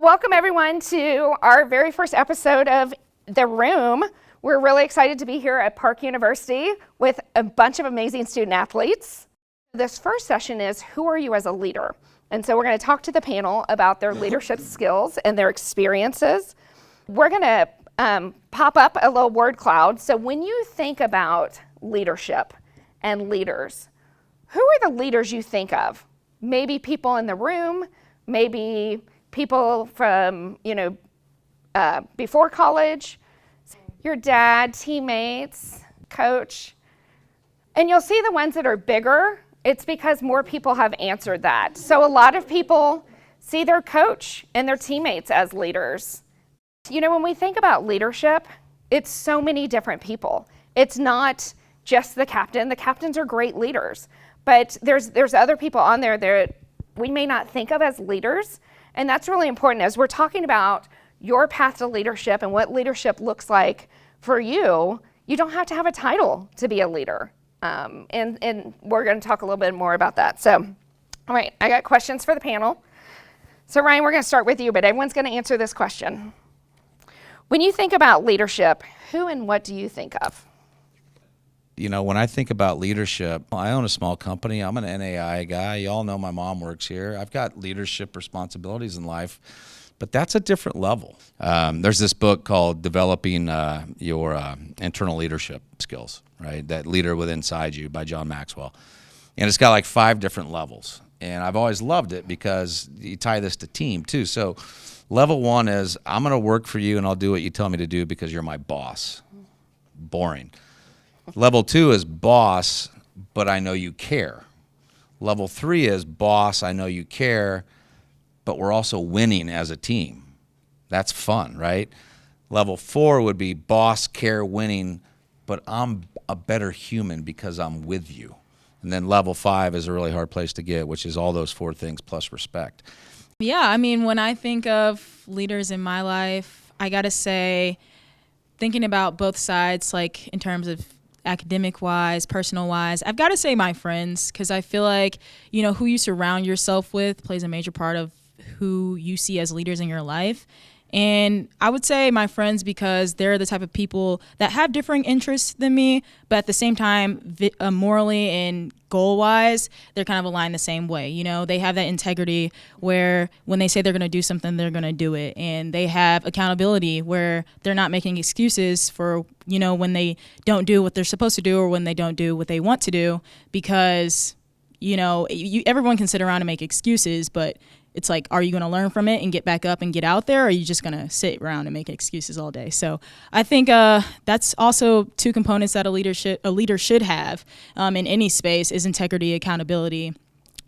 Welcome everyone to our very first episode of The Room. We're really excited to be here at Park University with a bunch of amazing student athletes. This first session is, who are you as a leader? And so we're going to talk to the panel about their leadership skills and their experiences. We're going to pop up a little word cloud. So when you think about leadership and leaders, who are the leaders you think of? Maybe people in the room, maybe people from, before college, your dad, teammates, coach. And you'll see the ones that are bigger, it's because more people have answered that. So a lot of people see their coach and their teammates as leaders. When we think about leadership, it's so many different people. It's not just the captain. The captains are great leaders, but there's other people on there that we may not think of as leaders. And that's really important as we're talking about your path to leadership and what leadership looks like for you. You don't have to have a title to be a leader. And we're going to talk a little bit more about that. So, all right, I got questions for the panel. So Ryan, we're going to start with you, but everyone's going to answer this question. When you think about leadership, who and what do you think of? When I think about leadership, I own a small company. I'm an NAI guy. You all know my mom works here. I've got leadership responsibilities in life, but that's a different level. There's this book called Developing Your Internal Leadership Skills, right? That Leader Within Inside You by John Maxwell. And it's got like 5 different levels. And I've always loved it because you tie this to team too. So level 1 is, I'm going to work for you and I'll do what you tell me to do because you're my boss. Boring. Level 2 is boss, but I know you care. Level 3 is boss, I know you care, but we're also winning as a team. That's fun, right? Level 4 would be boss, care, winning, but I'm a better human because I'm with you. And then level 5 is a really hard place to get, which is all those 4 things plus respect. Yeah, when I think of leaders in my life, I got to say, thinking about both sides, like in terms of academic-wise, personal-wise, I've got to say my friends, because I feel like, who you surround yourself with plays a major part of who you see as leaders in your life. And I would say my friends because they're the type of people that have differing interests than me, but at the same time, morally and goal-wise, they're kind of aligned the same way. They have that integrity where when they say they're going to do something, they're going to do it. And they have accountability where they're not making excuses for, when they don't do what they're supposed to do or when they don't do what they want to do because, everyone can sit around and make excuses, but it's like, are you going to learn from it and get back up and get out there, or are you just going to sit around and make excuses all day? So I think that's also 2 components that a leader should have in any space is integrity, accountability,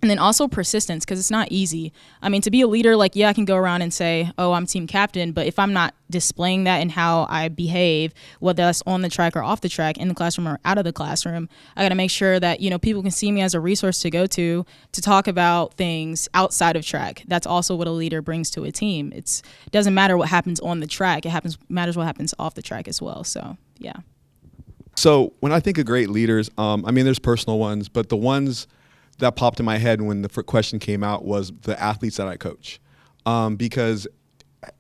and then also persistence, because it's not easy. To be a leader, I can go around and say, oh, I'm team captain, but if I'm not displaying that in how I behave, whether that's on the track or off the track, in the classroom or out of the classroom, I got to make sure that, people can see me as a resource to go to talk about things outside of track. That's also what a leader brings to a team. It doesn't matter what happens on the track. Matters what happens off the track as well. So, yeah. So when I think of great leaders, there's personal ones, but the ones that popped in my head when the question came out was the athletes that I coach, because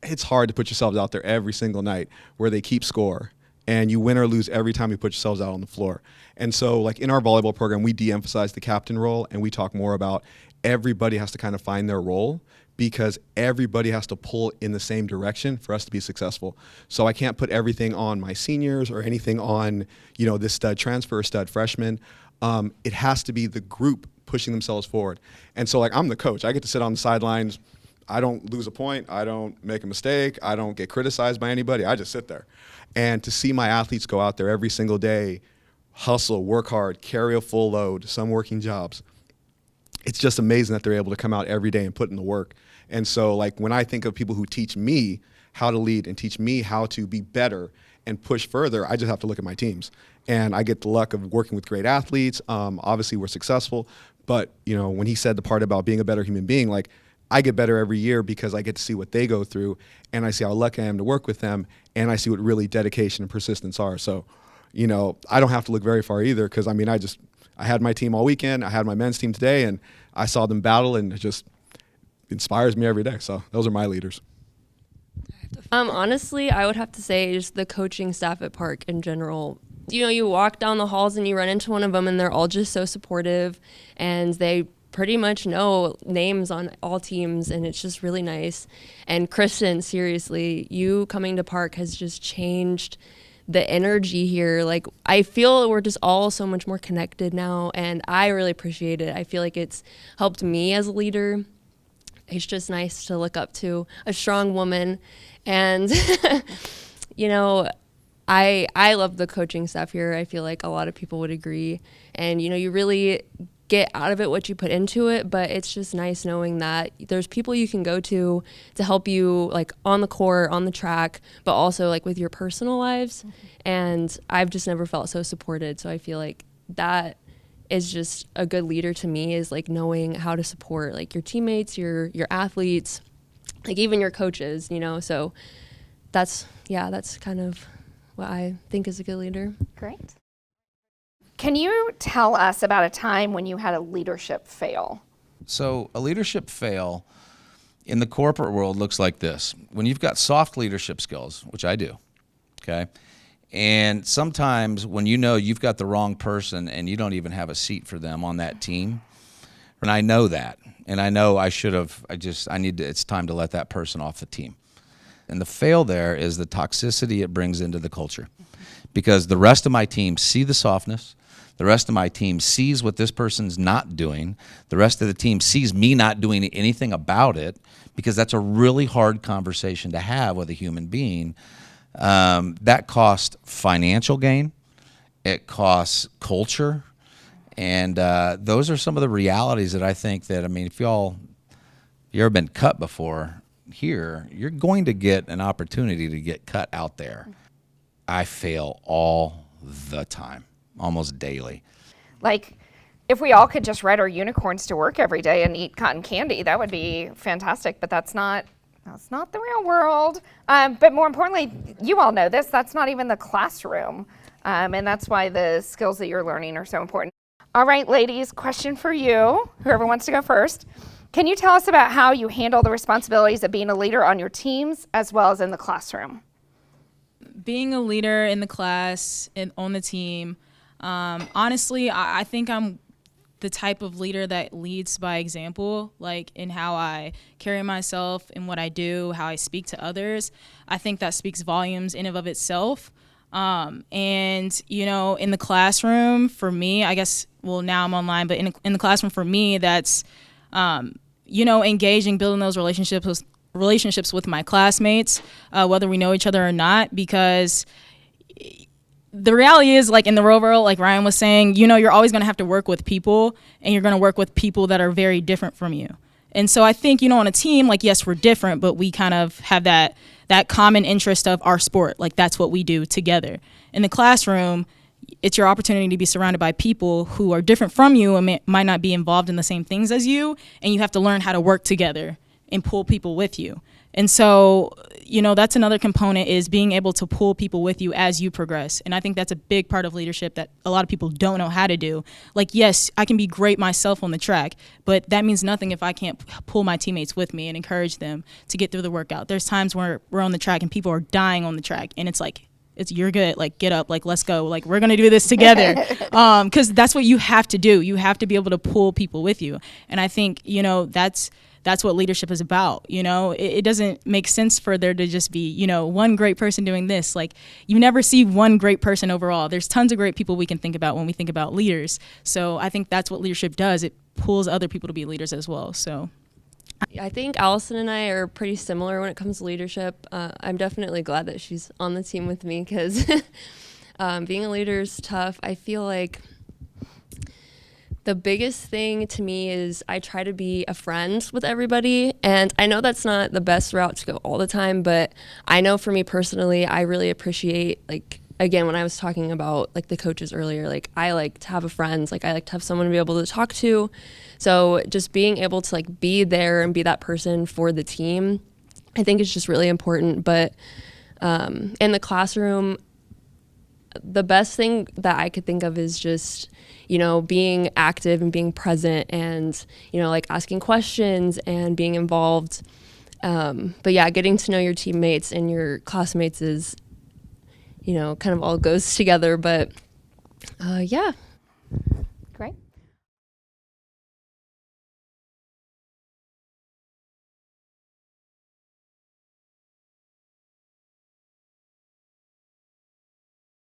it's hard to put yourselves out there every single night where they keep score and you win or lose every time you put yourselves out on the floor. And so in our volleyball program, we de-emphasize the captain role and we talk more about everybody has to kind of find their role because everybody has to pull in the same direction for us to be successful. So I can't put everything on my seniors or anything on, this stud transfer, stud freshman. It has to be the group pushing themselves forward. And so I'm the coach. I get to sit on the sidelines. I don't lose a point. I don't make a mistake. I don't get criticized by anybody. I just sit there. And to see my athletes go out there every single day, hustle, work hard, carry a full load, some working jobs, it's just amazing that they're able to come out every day and put in the work. And so when I think of people who teach me how to lead and teach me how to be better and push further, I just have to look at my teams. And I get the luck of working with great athletes. Obviously, we're successful. But, when he said the part about being a better human being, I get better every year because I get to see what they go through and I see how lucky I am to work with them and I see what really dedication and persistence are. So, I don't have to look very far either because, I had my team all weekend. I had my men's team today and I saw them battle and it just inspires me every day. So those are my leaders. Honestly, I would have to say just the coaching staff at Park in general. You know, you walk down the halls and you run into one of them and they're all just so supportive, and they pretty much know names on all teams, and it's just really nice. And Kristen, seriously, you coming to Park has just changed the energy here. Like, I feel we're just all so much more connected now, and I really appreciate it. I feel like it's helped me as a leader. It's just nice to look up to a strong woman. And, you know, I love the coaching staff here. I feel like a lot of people would agree. And, you know, you really get out of it what you put into it, but it's just nice knowing that there's people you can go to help you, like on the court, on the track, but also like with your personal lives. And I've just never felt so supported. So I feel like that is just a good leader to me, is like knowing how to support like your teammates, your athletes, like even your coaches, you know. So that's kind of what I think is a good leader. Great. Can you tell us about a time when you had a leadership fail? So a leadership fail in the corporate world looks like this. When you've got soft leadership skills, which I do, okay, and sometimes when you know you've got the wrong person and you don't even have a seat for them on that team, and I know that, and I know it's time to let that person off the team. And the fail there is the toxicity it brings into the culture, because the rest of my team see the softness. The rest of my team sees what this person's not doing. The rest of the team sees me not doing anything about it, because that's a really hard conversation to have with a human being. That costs financial gain. It costs culture. And those are some of the realities that I think that, I mean, if you've ever been cut before here, you're going to get an opportunity to get cut out there. I fail all the time, almost daily. Like, if we all could just ride our unicorns to work every day and eat cotton candy, that would be fantastic, but that's not the real world. But more importantly, you all know this, that's not even the classroom. And that's why the skills that you're learning are so important. All right, ladies, question for you, whoever wants to go first. Can you tell us about how you handle the responsibilities of being a leader on your teams as well as in the classroom? Being a leader in the class and on the team, honestly, I think I'm the type of leader that leads by example, like in how I carry myself and what I do, how I speak to others. I think that speaks volumes in and of itself. And, you know, in the classroom for me, I guess, well, now I'm online, but in the classroom for me, that's, you know, engaging, building those relationships with my classmates, whether we know each other or not, because the reality is, like in the real world, like Ryan was saying, you know, you're always going to have to work with people, and you're going to work with people that are very different from you. And so I think, you know, on a team, like, yes, we're different, but we kind of have that common interest of our sport. Like, that's what we do together. In the classroom, it's your opportunity to be surrounded by people who are different from you and might not be involved in the same things as you, and you have to learn how to work together and pull people with you. And so, you know, that's another component, is being able to pull people with you as you progress. And I think that's a big part of leadership that a lot of people don't know how to do. Like, yes, I can be great myself on the track, but that means nothing if I can't pull my teammates with me and encourage them to get through the workout. There's times where we're on the track and people are dying on the track, and it's like, you're good, like, get up, like, let's go, like, we're gonna do this together. Because that's what you have to do. You have to be able to pull people with you. And I think, you know, that's what leadership is about. You know, it doesn't make sense for there to just be, you know, one great person doing this. Like, you never see one great person overall. There's tons of great people we can think about when we think about leaders. So I think that's what leadership does. It pulls other people to be leaders as well. So I think Allison and I are pretty similar when it comes to leadership. I'm definitely glad that she's on the team with me, because being a leader is tough. I feel like the biggest thing to me is I try to be a friend with everybody. And I know that's not the best route to go all the time, but I know for me personally, I really appreciate, like, again, when I was talking about like the coaches earlier, like, I like to have a friend, like, I like to have someone to be able to talk to. So just being able to like be there and be that person for the team, I think is just really important. But in the classroom, the best thing that I could think of is just, you know, being active and being present and, you know, like asking questions and being involved. But yeah, getting to know your teammates and your classmates is, kind of all goes together. But yeah. Great.